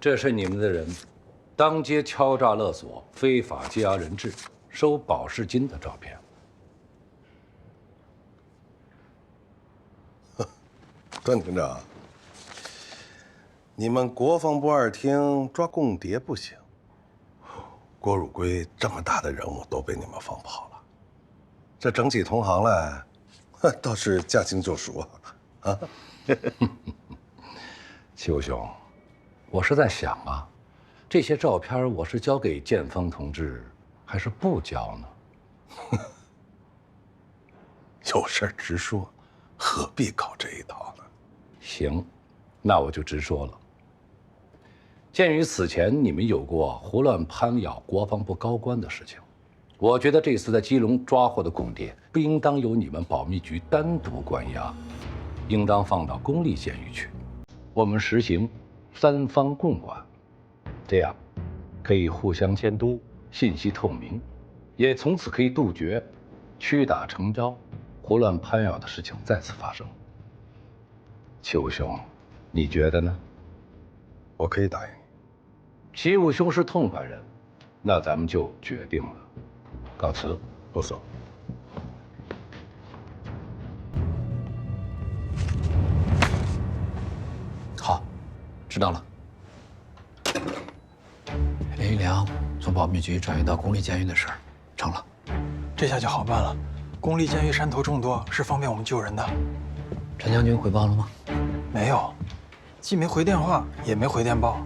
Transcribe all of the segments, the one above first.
这是你们的人当街敲诈勒索、非法羁押人质、收保释金的照片。段厅长，你们国防部2厅抓共谍不行，郭汝瑰这么大的人物都被你们放跑了，这整起同行来，倒是驾轻就熟啊！齐武兄，我是在想啊，这些照片我是交给建峰同志，还是不交呢？有事直说，何必搞这一套呢？行，那我就直说了。鉴于此前你们有过胡乱攀咬国防部高官的事情，我觉得这次在基隆抓获的共谍不应当由你们保密局单独关押，应当放到公立监狱去。我们实行3方共管，这样可以互相监督，信息透明，也从此可以杜绝屈打成招、胡乱攀咬的事情再次发生。齐武兄，你觉得呢？我可以答应你。齐武兄是痛快人，那咱们就决定了。告辞。不走。好，知道了。林玉良从保密局转移到公立监狱的事儿成了，这下就好办了。公立监狱山头众多，是方便我们救人的。陈将军汇报了吗？没有，既没回电话，也没回电报。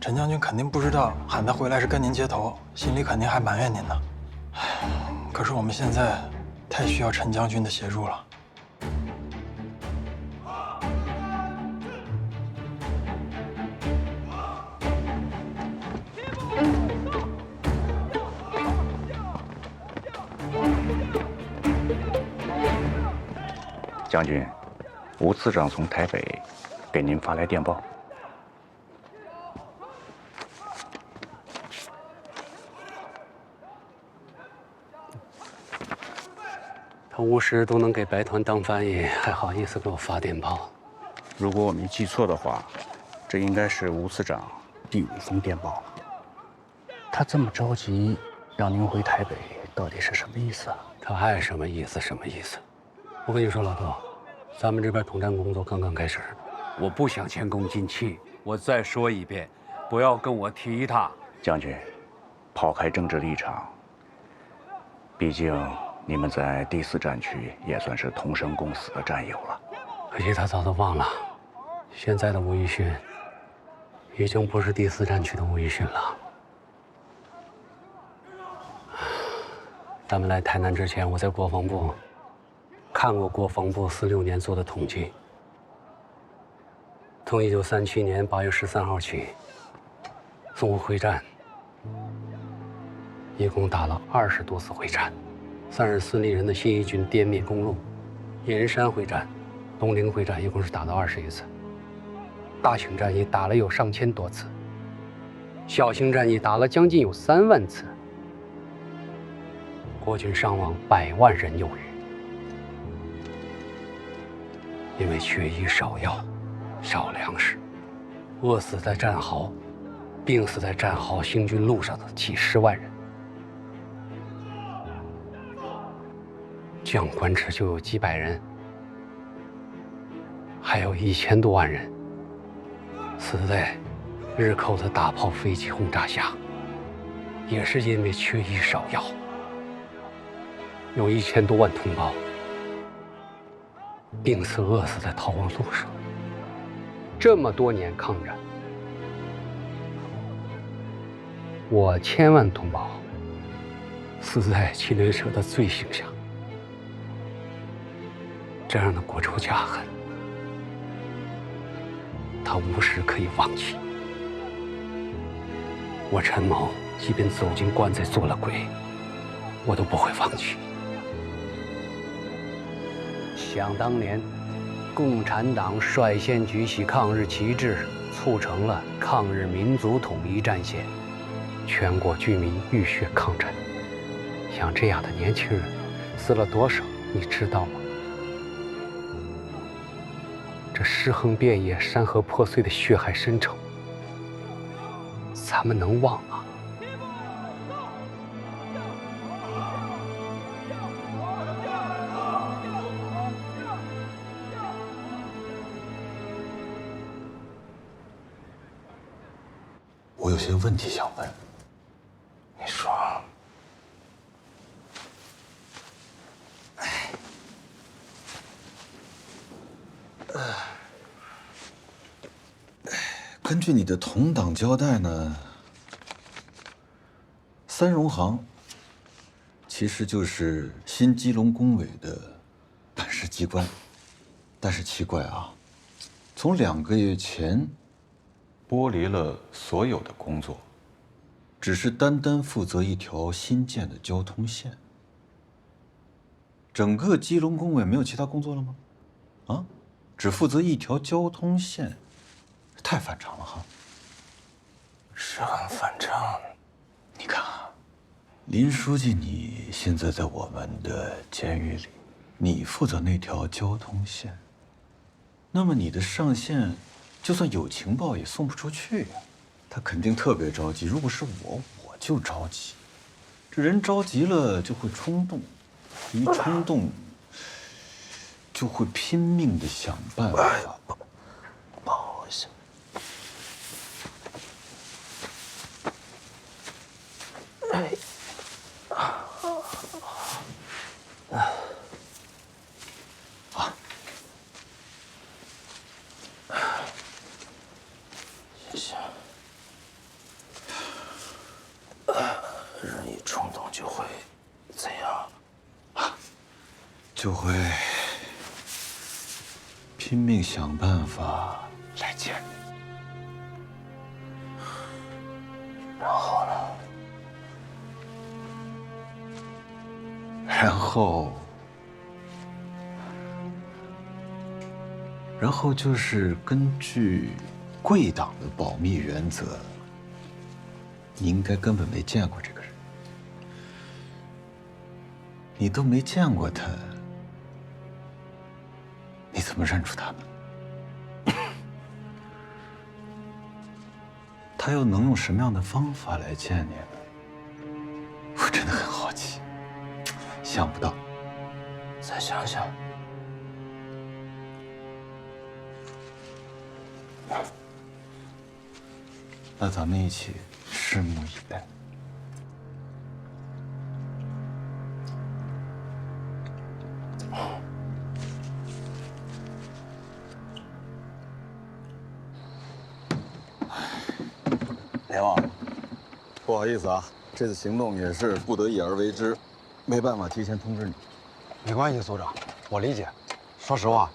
陈将军肯定不知道喊他回来是跟您接头，心里肯定还埋怨您呢。唉，可是我们现在太需要陈将军的协助了。将军，吴次长从台北给您发来电报。他无时都能给白团当翻译，还好意思给我发电报？如果我没记错的话，这应该是吴次长第5封电报了。他这么着急让您回台北，到底是什么意思啊？他爱什么意思什么意思。我跟你说，老头，咱们这边统战工作刚刚开始，我不想前功尽弃。我再说一遍，不要跟我提他。将军，抛开政治立场，毕竟你们在第4战区也算是同生共死的战友了。可惜他早都忘了，现在的吴玉勋已经不是第4战区的吴玉勋了。咱们来台南之前，我在国防部看过国防部46年做的统计。从1937年8月13号起，淞沪会战一共打了20多次会战，算是孙立人的新一军滇缅公路。野人山会战、东陵会战一共是打了21次，大型战役打了有上千多次，小型战役打了将近有3万次，国军伤亡100万人有余。因为缺医少药、少粮食，饿死在战壕、病死在战壕行军路上的几10万人。将官职就有几百人，还有1000多万人死在日寇的大炮、飞机轰炸下，也是因为缺医少药。有1000多万同胞病死、饿死在逃亡路上。这么多年抗战，我1000万同胞死在祁连社的罪行下。这样的国仇家恨，他无时可以忘记。我陈某即便走进棺材做了鬼，我都不会忘记。想当年，共产党率先举起抗日旗帜，促成了抗日民族统一战线，全国居民浴血抗战。像这样的年轻人死了多少，你知道吗？这尸横遍野、山河破碎的血海深仇，咱们能忘吗？我有些问题想问。你说，根据你的同党交代呢，三荣行其实就是新基隆工委的办事机关，但是奇怪啊，从2个月前剥离了所有的工作，只是单单负责一条新建的交通线。整个基隆工委没有其他工作了吗？啊，只负责一条交通线。太反常了哈！是很反常。你看啊，林书记，你现在在我们的监狱里，你负责那条交通线，那么你的上线，就算有情报也送不出去呀。他肯定特别着急。如果是我就着急。这人着急了就会冲动，一冲动就会拼命的想办法。不好意思。谢谢。人一冲动就会怎样？就会拼命想办法来见你。然后呢？然后就是根据贵党的保密原则，你应该根本没见过这个人，你都没见过他，你怎么认出他呢？他又能用什么样的方法来见你呢？我真的很好奇，想不到。再想想。那咱们一起拭目以待。连王，不好意思啊，这次行动也是不得已而为之，没办法提前通知你。没关系，组长，我理解。说实话，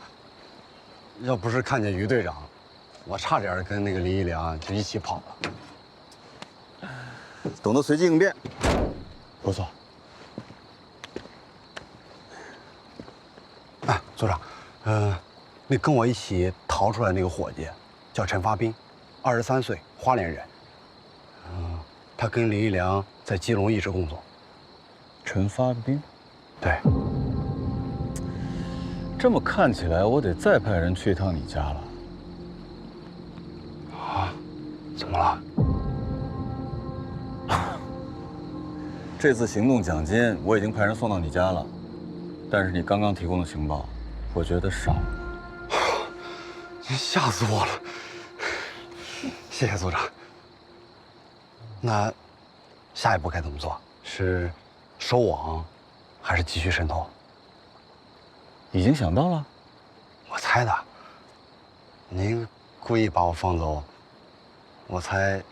要不是看见于队长，我差点跟那个林一良就一起跑了。懂得随机应变，不错。哎，组长，那跟我一起逃出来那个伙计叫陈发兵，23岁，花莲人。他跟林一良在基隆一直工作。陈发兵，对。这么看起来，我得再派人去一趟你家了。啊？怎么了？这次行动奖金我已经派人送到你家了，但是你刚刚提供的情报，我觉得少了。吓死我了！谢谢组长。那下一步该怎么做？是收网，还是继续渗透？已经想到了？我猜的。您故意把我放走，我猜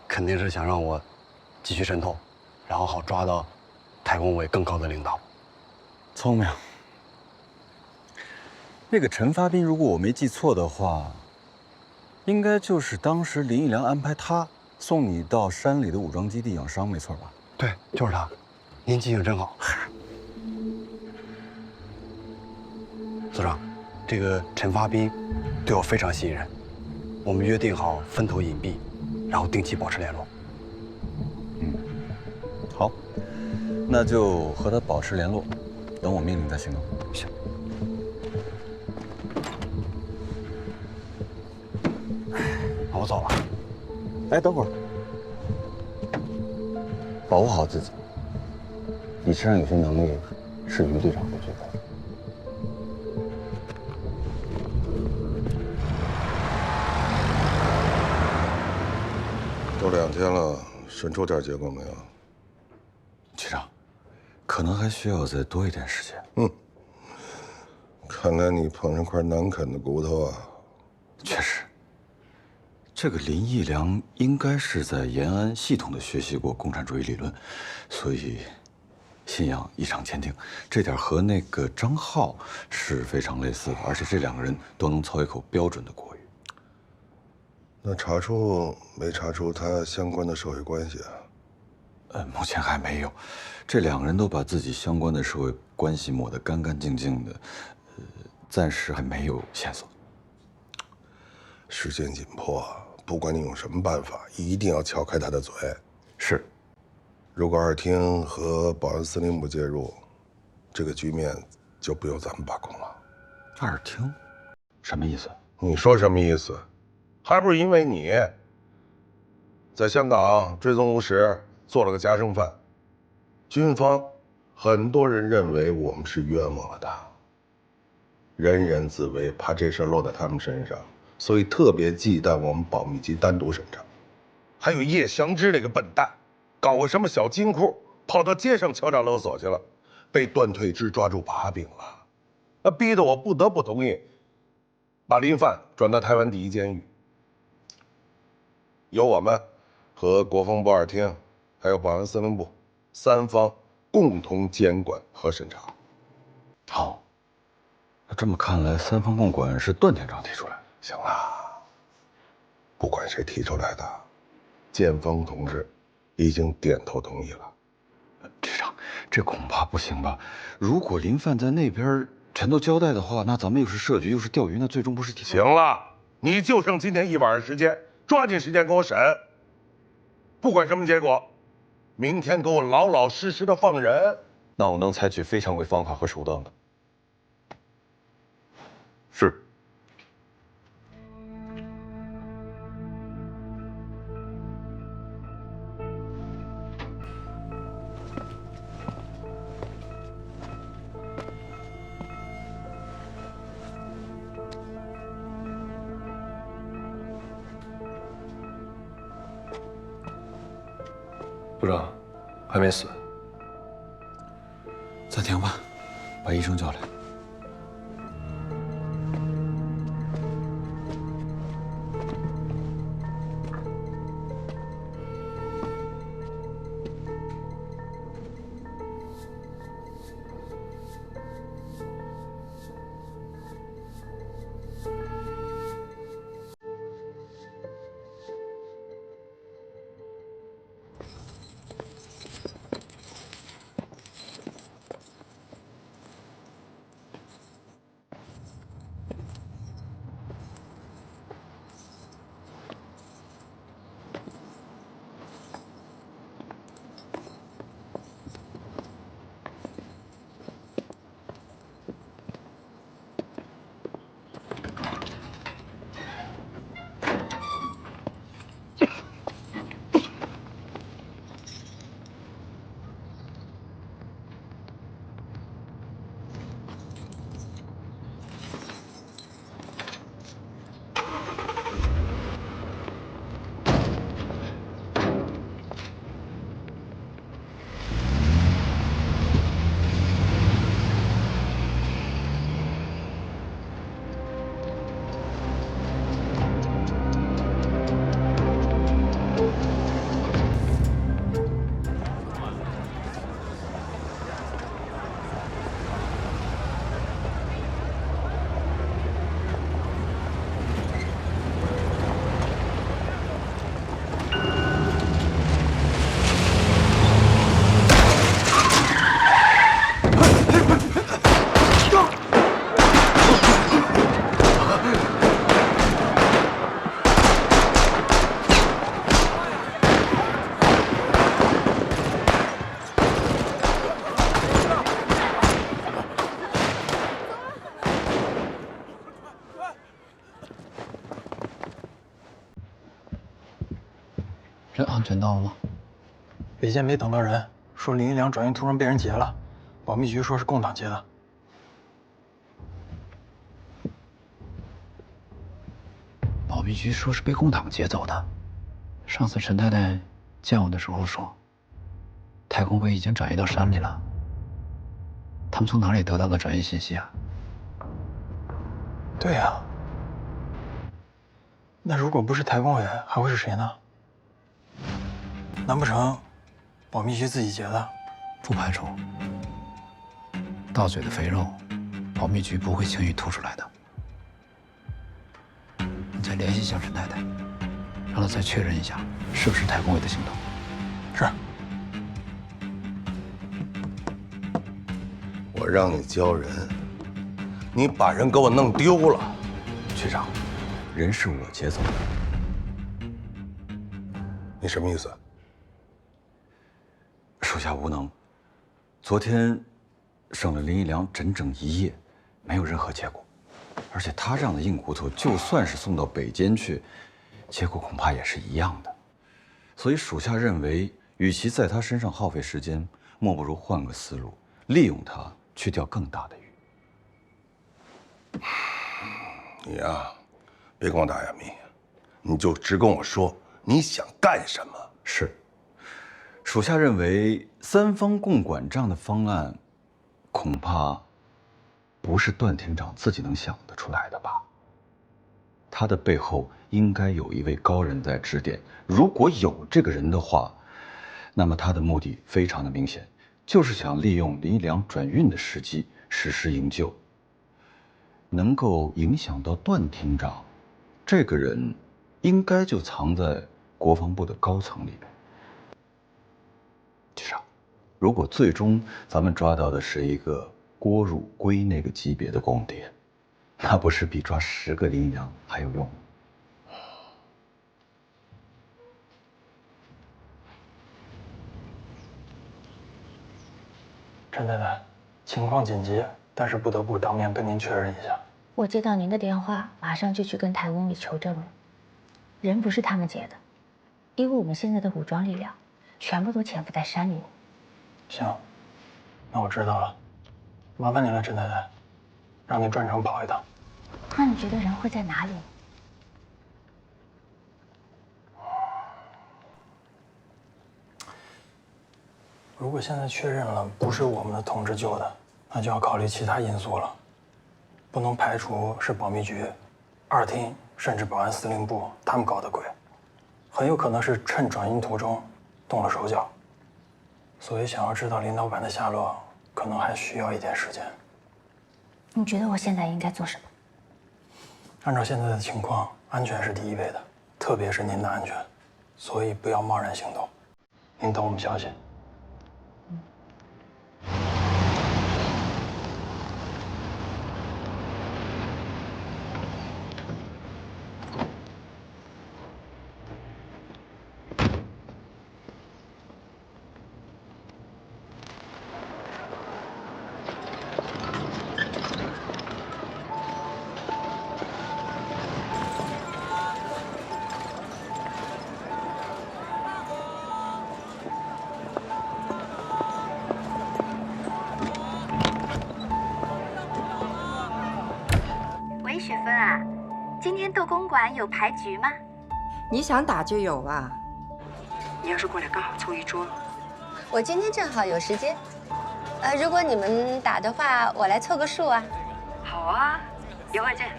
肯定是想让我继续渗透，然后好抓到太工委更高的领导。聪明。那个陈发兵，如果我没记错的话，应该就是当时林一良安排他送你到山里的武装基地养伤，没错吧？对，就是他。您记性真好。组长，这个陈发兵对我非常信任，我们约定好分头隐蔽，然后定期保持联络。好，那就和他保持联络，等我命令再行动。行。我走了。哎，等会儿，保护好自己。你身上有些能力是于队长会觉得。都2天了，审出点结果没有？局长，可能还需要再多一点时间。看来你碰上块难啃的骨头啊！确实，这个林义良应该是在延安系统的学习过共产主义理论，所以信仰异常坚定。这点和那个张浩是非常类似的，而且这2个人都能操一口标准的国语。那查出没查出他相关的社会关系啊？目前还没有。这2个人都把自己相关的社会关系抹得干干净净的，暂时还没有线索。时间紧迫，不管你用什么办法，一定要撬开他的嘴。是。如果2厅和保安司令部介入，这个局面就不由咱们把控了。2厅，什么意思？你说什么意思？还不是因为你在香港追踪无实，做了个夹生犯。军方很多人认为我们是冤枉了他，人人自危，怕这事落在他们身上，所以特别忌惮我们保密局单独审查。还有叶祥之那个笨蛋，搞个什么小金库，跑到街上敲诈勒索去了，被段退之抓住把柄了，逼得我不得不同意把林犯转到台湾第1监狱。由我们和国防部2厅，还有保安司令部3方共同监管和审查。好，那这么看来，3方共管是段厅长提出来的。行了，不管谁提出来的，建峰同志已经点头同意了。局长，这恐怕不行吧？如果林犯在那边全都交代的话，那咱们又是设局又是钓鱼，那最终不是提行了，你就剩今天1晚上时间，抓紧时间给我审。不管什么结果，明天给我老老实实的放人。那我能采取非常规方法和手段的。是。部长，还没死。暂停吧，把医生叫来。真到了吗？北线没等到人，说林一良转运途中被人劫了，保密局说是共党劫的。保密局说是被共党劫走的。上次陈太太见我的时候说，太空会已经转移到山里了。他们从哪里得到的转移信息啊？对呀。那如果不是台工委，还会是谁呢？难不成保密局自己劫的？不排除。到嘴的肥肉，保密局不会轻易吐出来的。你再联系一下陈太太，让她再确认一下是不是太工委的行动。是。我让你教人，你把人给我弄丢了。局长，人是我劫走的。你什么意思？属下无能。昨天省了林一良整整1夜，没有任何结果。而且他这样的硬骨头，就算是送到北监去，结果恐怕也是一样的。所以属下认为，与其在他身上耗费时间，莫不如换个思路，利用他去钓更大的鱼。你呀，别跟我打哑谜，你就直跟我说你想干什么。是。属下认为3方共管账的方案，恐怕不是段厅长自己能想得出来的吧？他的背后应该有一位高人在指点。如果有这个人的话，那么他的目的非常的明显，就是想利用林一良转运的时机实施营救。能够影响到段厅长，这个人应该就藏在国防部的高层里面。局长，如果最终咱们抓到的是一个郭汝瑰那个级别的共谍，那不是比抓10个林一良还有用？陈太太，情况紧急，但是不得不当面跟您确认一下。我接到您的电话，马上就去跟台工委求证了。人不是他们劫的，因为我们现在的武装力量全部都潜伏在山里。行，那我知道了，麻烦您了，陈太太，让您专程跑一趟。那你觉得人会在哪里？如果现在确认了不是我们的同志救的，那就要考虑其他因素了，不能排除是保密局、2厅甚至保安司令部他们搞的鬼，很有可能是趁转运途中动了手脚。所以想要知道林老板的下落，可能还需要一点时间。你觉得我现在应该做什么？按照现在的情况，安全是第一位的，特别是您的安全，所以不要贸然行动。您等我们消息。喂，雪芬啊，今天斗公馆有牌局吗？你想打就有啊。你要是过来，刚好凑一桌。我今天正好有时间，如果你们打的话，我来凑个数啊。好啊，一会儿见。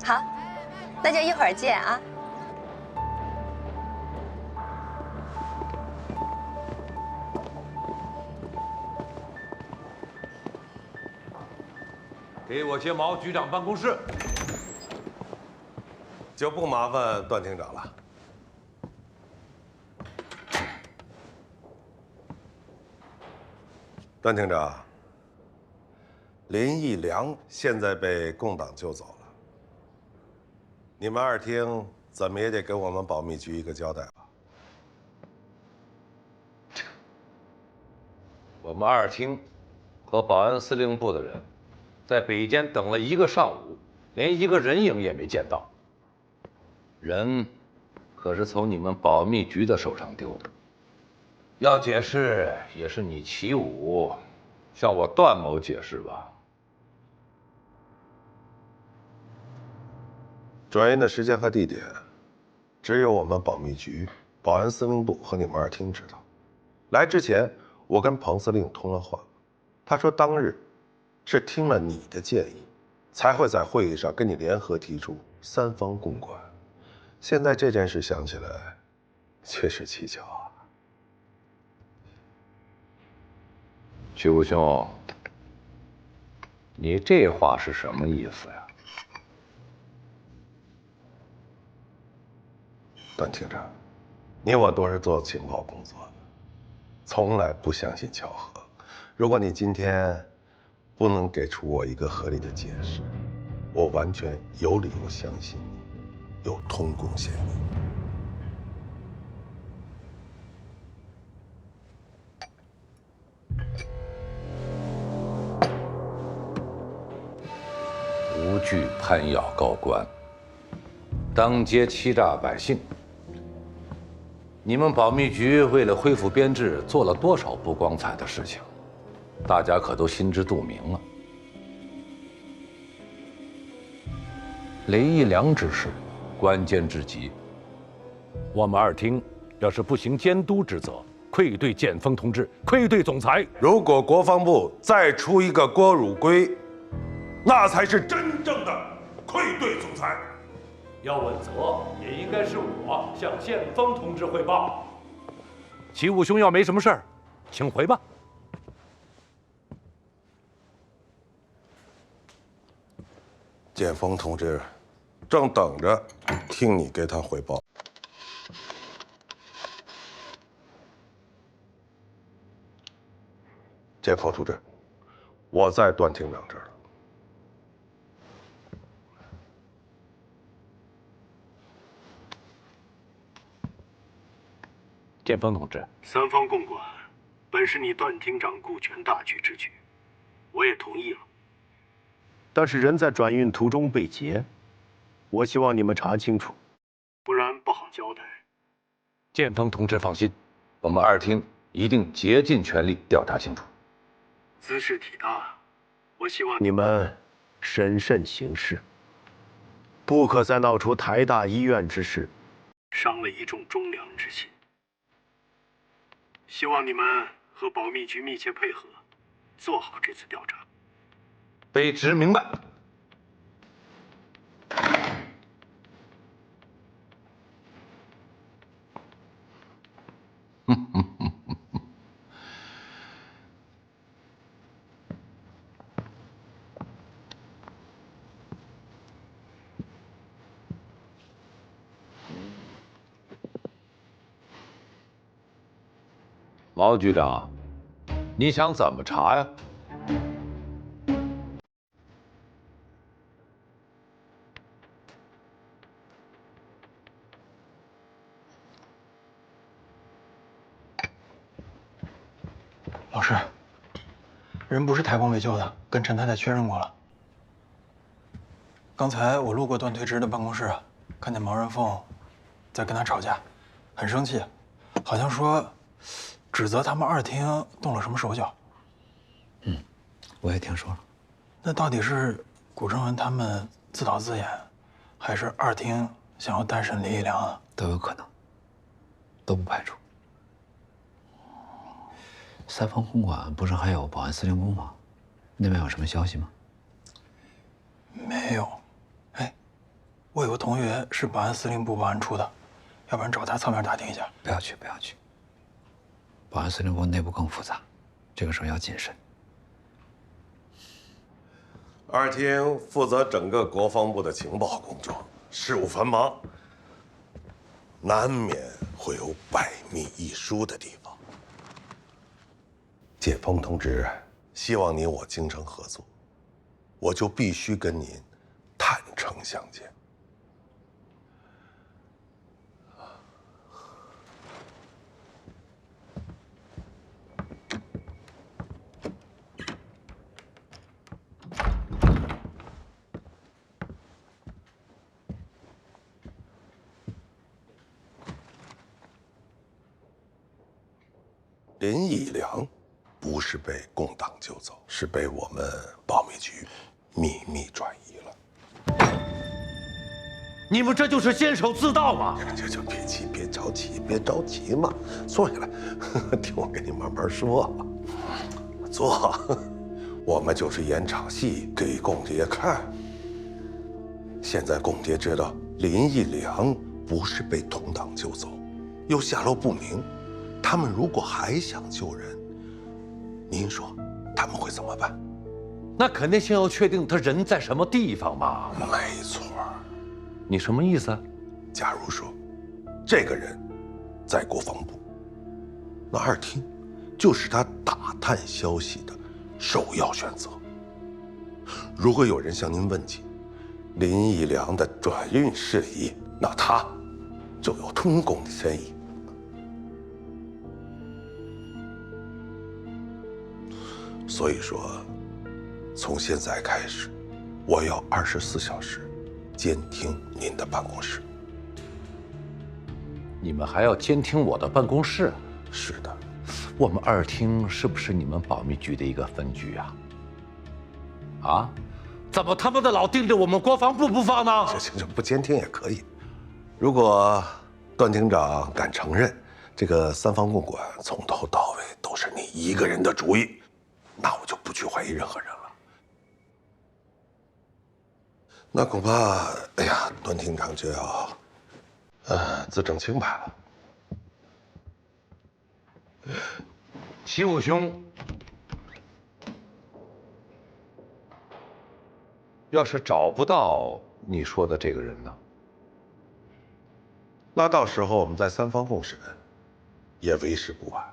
好，那就一会儿见啊。给我接毛局长办公室。就不麻烦段厅长了。段厅长，林一良现在被共党救走了，你们2厅怎么也得给我们保密局一个交代吧？我们2厅和保安司令部的人，在北监等了1个上午，连一个人影也没见到。人可是从你们保密局的手上丢的。要解释，也是你齐武向我段某解释吧。转运的时间和地点，只有我们保密局、保安司令部和你们二厅知道。来之前，我跟彭司令通了话，他说当日是听了你的建议，才会在会议上跟你联合提出三方共管。现在这件事想起来，确实蹊跷啊。曲武兄，你这话是什么意思呀？段厅长，你我都是做情报工作的，从来不相信巧合。如果你今天不能给出我一个合理的解释，我完全有理由相信你有通共嫌疑。无惧攀咬高官，当街欺诈百姓。你们保密局为了恢复编制，做了多少不光彩的事情，大家可都心知肚明了。雷一良之事，关键至极。我们二厅要是不行监督之责，愧对建锋同志，愧对总裁。如果国防部再出一个郭汝瑰，那才是真正的愧对总裁。要问责，也应该是我向建锋同志汇报。齐武兄要没什么事儿，请回吧。建锋同志正等着听你给他汇报。建锋同志，我在段厅长这儿了。建锋同志，三方共管本是你段厅长顾全大局之举，我也同意了。但是人在转运途中被劫，我希望你们查清楚，不然不好交代。建锋同志放心，我们二厅一定竭尽全力调查清楚。兹事体大，我希望你们审慎行事，不可再闹出台大医院之事，伤了一众忠良之心。希望你们和保密局密切配合，做好这次调查。卑职明白。毛局长，你想怎么查呀？老师，人不是台工委救的，跟陈太太确认过了。刚才我路过段推之的办公室，看见毛人凤在跟他吵架，很生气，好像说指责他们二厅动了什么手脚。我也听说了。那到底是古正文他们自导自演，还是二厅想要单审林一良啊？都有可能，都不排除。三方公馆不是还有保安司令部吗？那边有什么消息吗？没有。哎，我有个同学是保安司令部保安处的，要不然找他侧面打听一下。不要去，不要去。保安司令部内部更复杂，这个时候要谨慎。二厅负责整个国防部的情报工作，事务繁忙，难免会有百密一疏的地方。建锋同志希望你我精诚合作，我就必须跟您坦诚相见。林义良不是被共党救走，是被我们保密局秘密转移了。你们这就是监守自盗吗？就别急，别着急嘛，坐下来，听我跟你慢慢说。坐，我们就是演场戏给共谍看。现在共谍知道林义良不是被同党救走，又下落不明，他们如果还想救人，您说他们会怎么办？那肯定先要确定他人在什么地方嘛。没错。你什么意思？假如说，这个人在国防部，那二厅就是他打探消息的首要选择。如果有人向您问起林义良的转运事宜，那他就有通共的嫌疑。所以说，从现在开始，我要24小时监听您的办公室。你们还要监听我的办公室？是的。我们二厅是不是你们保密局的一个分局啊？啊？怎么他妈的老盯着我们国防部不放呢？行，不监听也可以。如果段厅长敢承认这个三方共管从头到尾都是你一个人的主意，那我就不去怀疑任何人了。那恐怕，哎呀，段厅长就要，自证清白了。齐武兄，要是找不到你说的这个人呢？那到时候我们再三方共审，也为时不晚。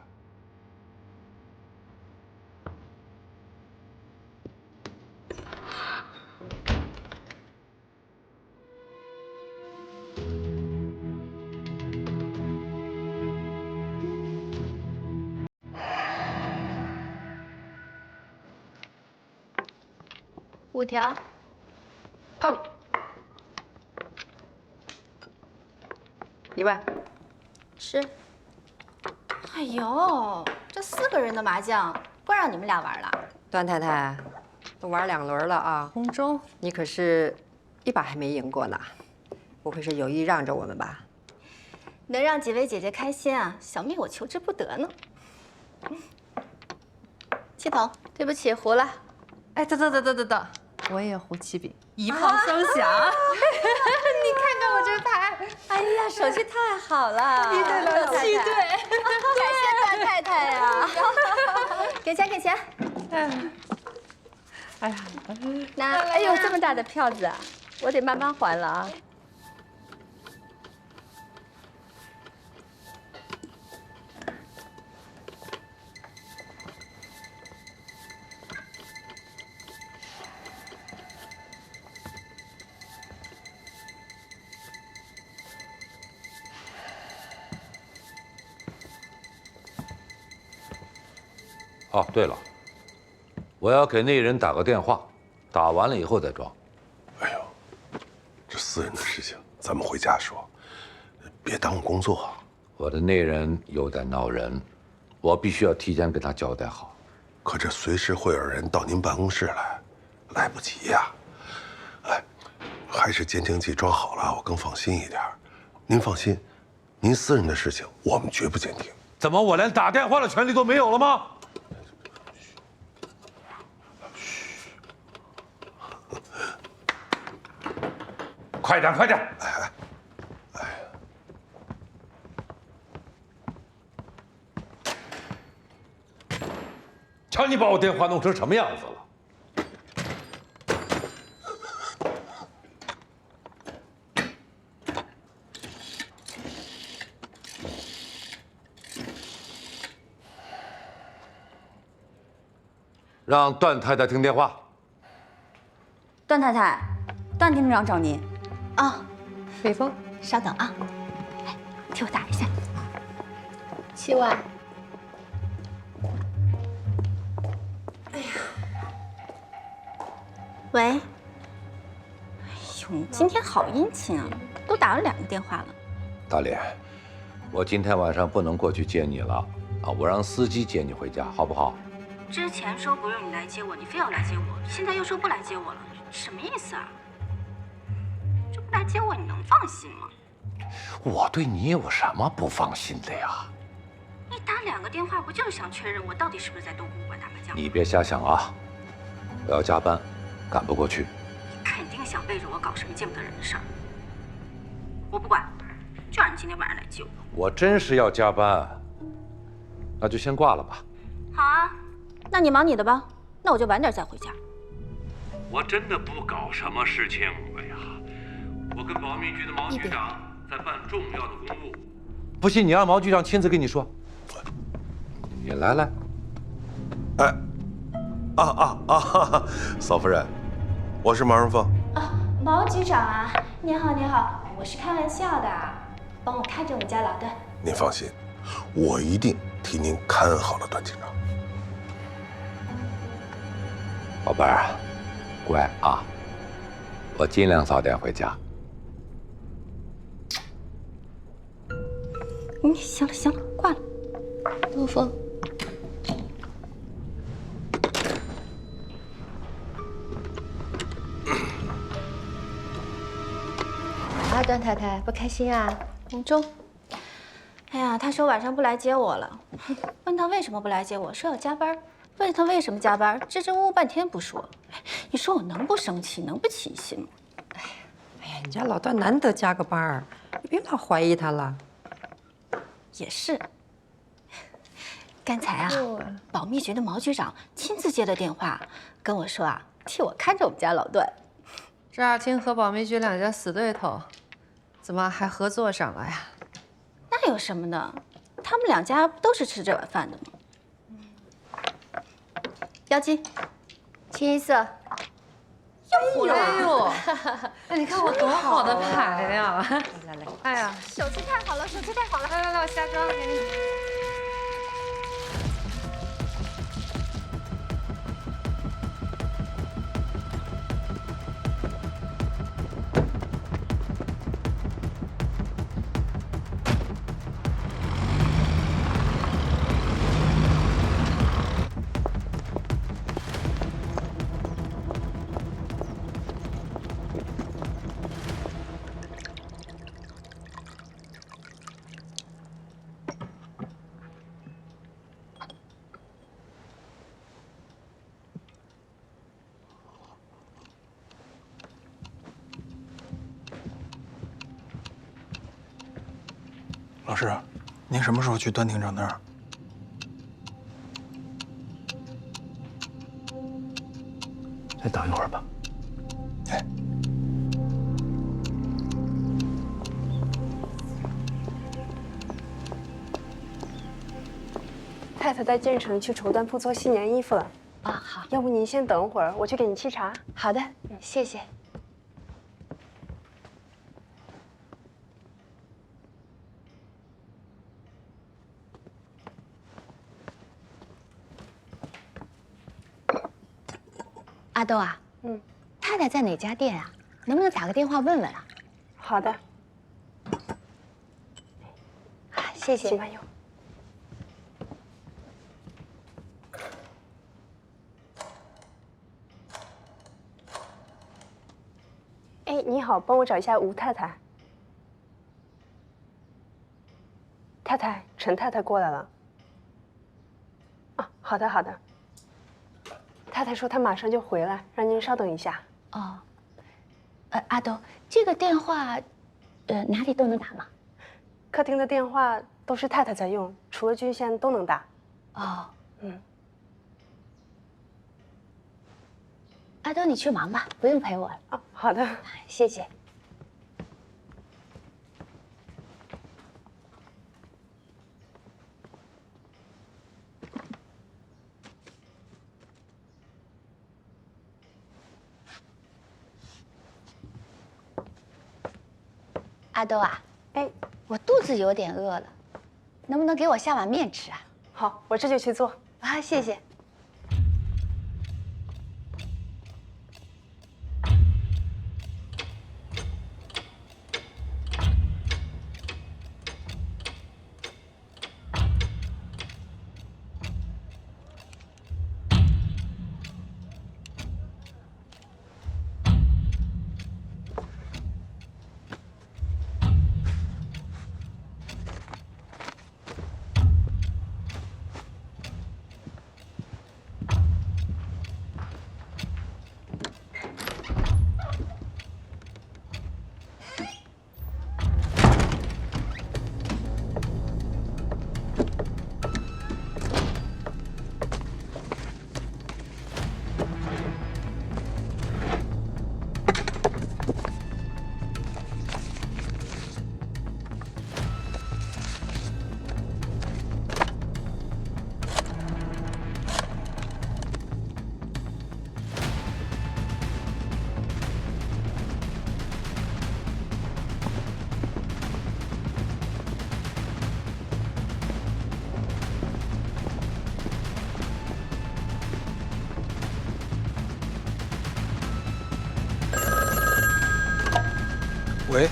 5条。泡米。1万。吃。哎呦，这4个人的麻将不让你们俩玩了？段太太，都玩2轮了啊！红中，你可是一把还没赢过呢，不会是有意让着我们吧？能让几位姐姐开心啊，小妹我求之不得呢。七筒，对不起，糊了。哎，等，我也胡七饼，一炮双响。你看看我这牌，哎呀，手气太好了，一对了7对，感谢段太太呀！给钱。哎呀，那哎呦，这么大的票子啊，我得慢慢还了啊。哦，对了，我要给那人打个电话，打完了以后再装。哎呦，这私人的事情咱们回家说，别耽误工作。我的内人有点闹人，我必须要提前跟他交代好。可这随时会有人到您办公室来，来不及呀。哎，还是监听器装好了，我更放心一点。您放心，您私人的事情我们绝不监听。怎么，我连打电话的权利都没有了吗？快点！瞧你把我电话弄成什么样子了！让段太太听电话。段太太，段厅长找您。啊，北风，稍等啊，来，替我打一下。7万。哎呀，喂。哎呦，你今天好殷勤啊，都打了2个电话了。大莲，我今天晚上不能过去接你了，啊，我让司机接你回家，好不好？之前说不用你来接我，你非要来接我，现在又说不来接我了，什么意思啊？这不来接我，你能放心吗？我对你有什么不放心的呀？你打2个电话，不就是想确认我到底是不是在东湖馆打麻将？你别瞎想啊！我要加班，赶不过去。你肯定想背着我搞什么见不得人的事儿。我不管，就让你今天晚上来接我。我真是要加班，那就先挂了吧。好啊，那你忙你的吧，那我就晚点再回家。我真的不搞什么事情了呀！我跟保密局的毛局长在办重要的公务。不信你让毛局长亲自跟你说。你来。哎，嫂夫人，我是毛人凤。啊，毛局长啊，您好，我是开玩笑的，帮我看着我们家老段。您放心，我一定替您看好了段警长。宝贝儿，乖啊，我尽量早点回家。行了，挂了。陆枫，啊，段太太不开心啊？红中，哎呀，他说晚上不来接我了。问他为什么不来接我，说要加班。问他为什么加班，支支吾吾半天不说。你说我能不生气，能不起心吗？哎呀，你家老段难得加个班儿，你别老怀疑他了。也是。刚才啊，保密局的毛局长亲自接了电话，跟我说啊，替我看着我们家老段。这二厅和保密局2家死对头，怎么还合作上了呀？那有什么的？他们2家不都是吃这碗饭的吗？标记，清一色。又胡了！哎呦，哎，你看我多好的牌呀！来，哎呀，手气太好了，来，我下妆给你。老师，您什么时候去段厅长那儿？再等一会儿吧。哎，太太带建成去绸缎铺做新年衣服了。啊，好，要不您先等会儿，我去给你沏茶。好的，谢谢。阿豆啊，太太在哪家店啊？能不能打个电话问问啊？好的，谢谢。请慢用。哎，你好，帮我找一下吴太太。太太，陈太太过来了。啊，好的好的。太太说她马上就回来，让您稍等一下。哦，阿豆，这个电话，哪里都能打吗？客厅的电话都是太太在用，除了郡县都能打。哦，阿豆，你去忙吧，不用陪我了。哦，好的，谢谢。阿豆啊，哎，我肚子有点饿了，能不能给我下碗面吃啊？好，我这就去做。啊，谢谢。喂，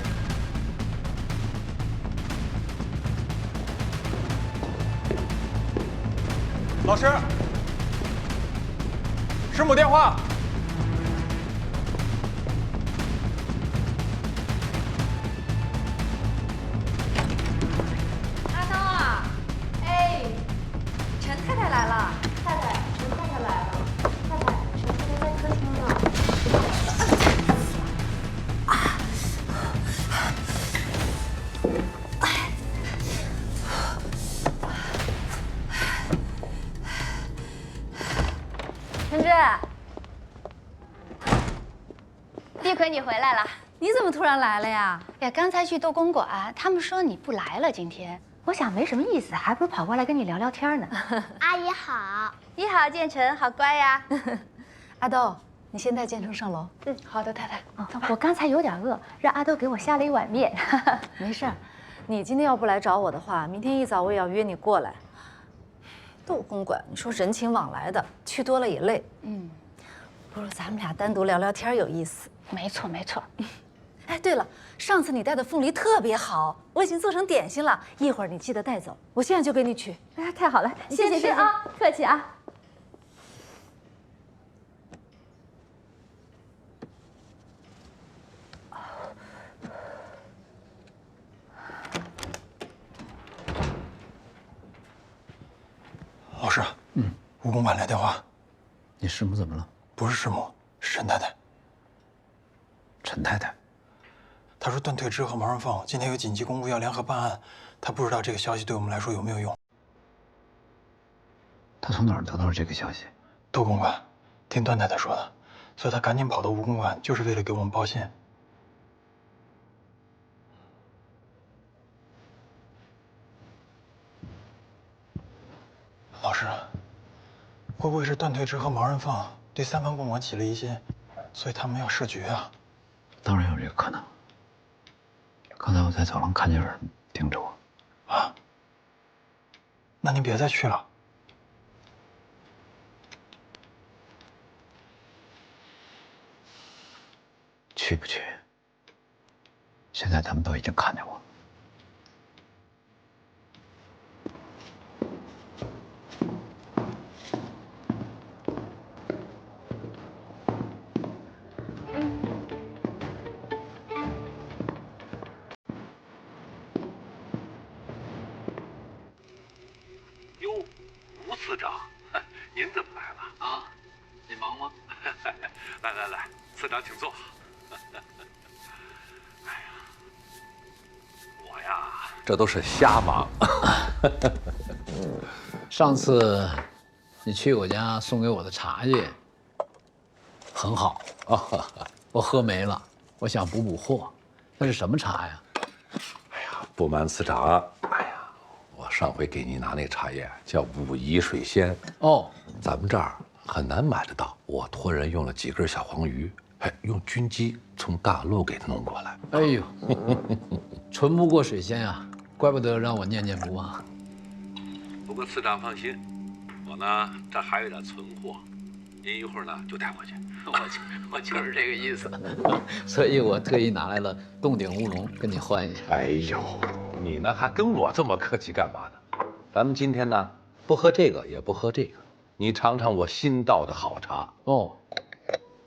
老师，师母电话。阿涛啊，哎，陈太太来了，太太，陈太太来了，太太，陈太太在客厅呢。陈志，碧葵，你回来了。你怎么突然来了呀？呀，刚才去逗公馆，他们说你不来了今天。我想没什么意思，还不如跑过来跟你聊聊天呢。阿姨好。你好，建成，好乖呀。阿豆，你先带建成上楼。嗯，好的，太太。我刚才有点饿，让阿豆给我下了一碗面。没事儿，你今天要不来找我的话，明天一早我也要约你过来。逗公馆，你说人情往来的，去多了也累。嗯，不如咱们俩单独聊聊天有意思。没错没错。哎，对了，上次你带的凤梨特别好，我已经做成点心了，一会儿你记得带走，我现在就给你取。哎，太好了，谢谢啊，客气啊。老师，吴公馆来电话。你师母怎么了？不是师母，是陈太太。陈太太，她说段退之和毛人凤今天有紧急公务要联合办案，她不知道这个消息对我们来说有没有用。她从哪儿得到这个消息？窦公馆，听段太太说的，所以她赶紧跑到吴公馆，就是为了给我们报信。老师，会不会是段退之和毛人凤对三方公馆起了疑心，所以他们要设局啊？当然有这个可能。刚才我在走廊看见有人盯着我。啊？那你别再去了。去不去？现在他们都已经看见我了。哟，吴司长，您怎么来了啊？你忙吗？来来来，司长请坐。哎呀，我呀，这都是瞎忙。上次你去我家送给我的茶叶很好啊，我喝没了，我想补补货。那是什么茶呀？哎呀，不瞒司长，哎呀，我上回给你拿那茶叶叫武夷水仙哦，咱们这儿很难买得到。我托人用了几根小黄鱼，哎，用军机从大陆给弄过来。哎呦，纯不过水仙啊，怪不得让我念念不忘。不过司长放心，我呢这还有点存货，您一会儿呢就带回去。我就是这个意思，所以我特意拿来了洞顶乌龙跟你换一下。哎呦，你呢还跟我这么客气干嘛呢？咱们今天呢不喝这个也不喝这个，你尝尝我新倒的好茶哦。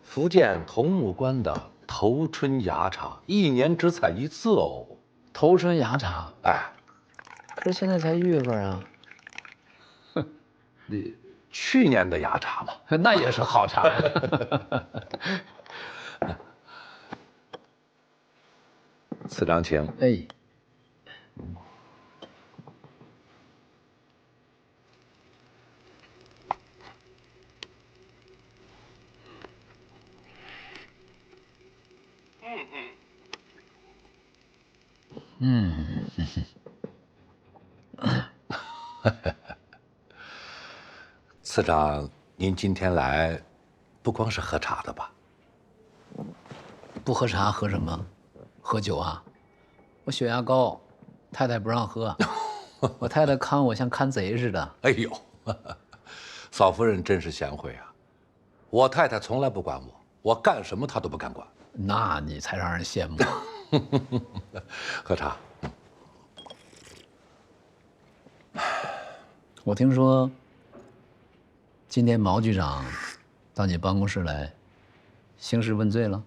福建桐木关的头春芽茶，1年只采1次哦。头春芽茶，哎，可是现在才1月份啊。你去年的芽茶嘛，那也是好茶。司长请。哎。司长，您今天来，不光是喝茶的吧？不喝茶喝什么？喝酒啊！我血压高，太太不让喝，我太太看我像看贼似的。哎呦，嫂夫人真是贤惠啊！我太太从来不管我，我干什么她都不敢管。那你才让人羡慕。喝茶。我听说，今天毛局长到你办公室来兴师问罪了。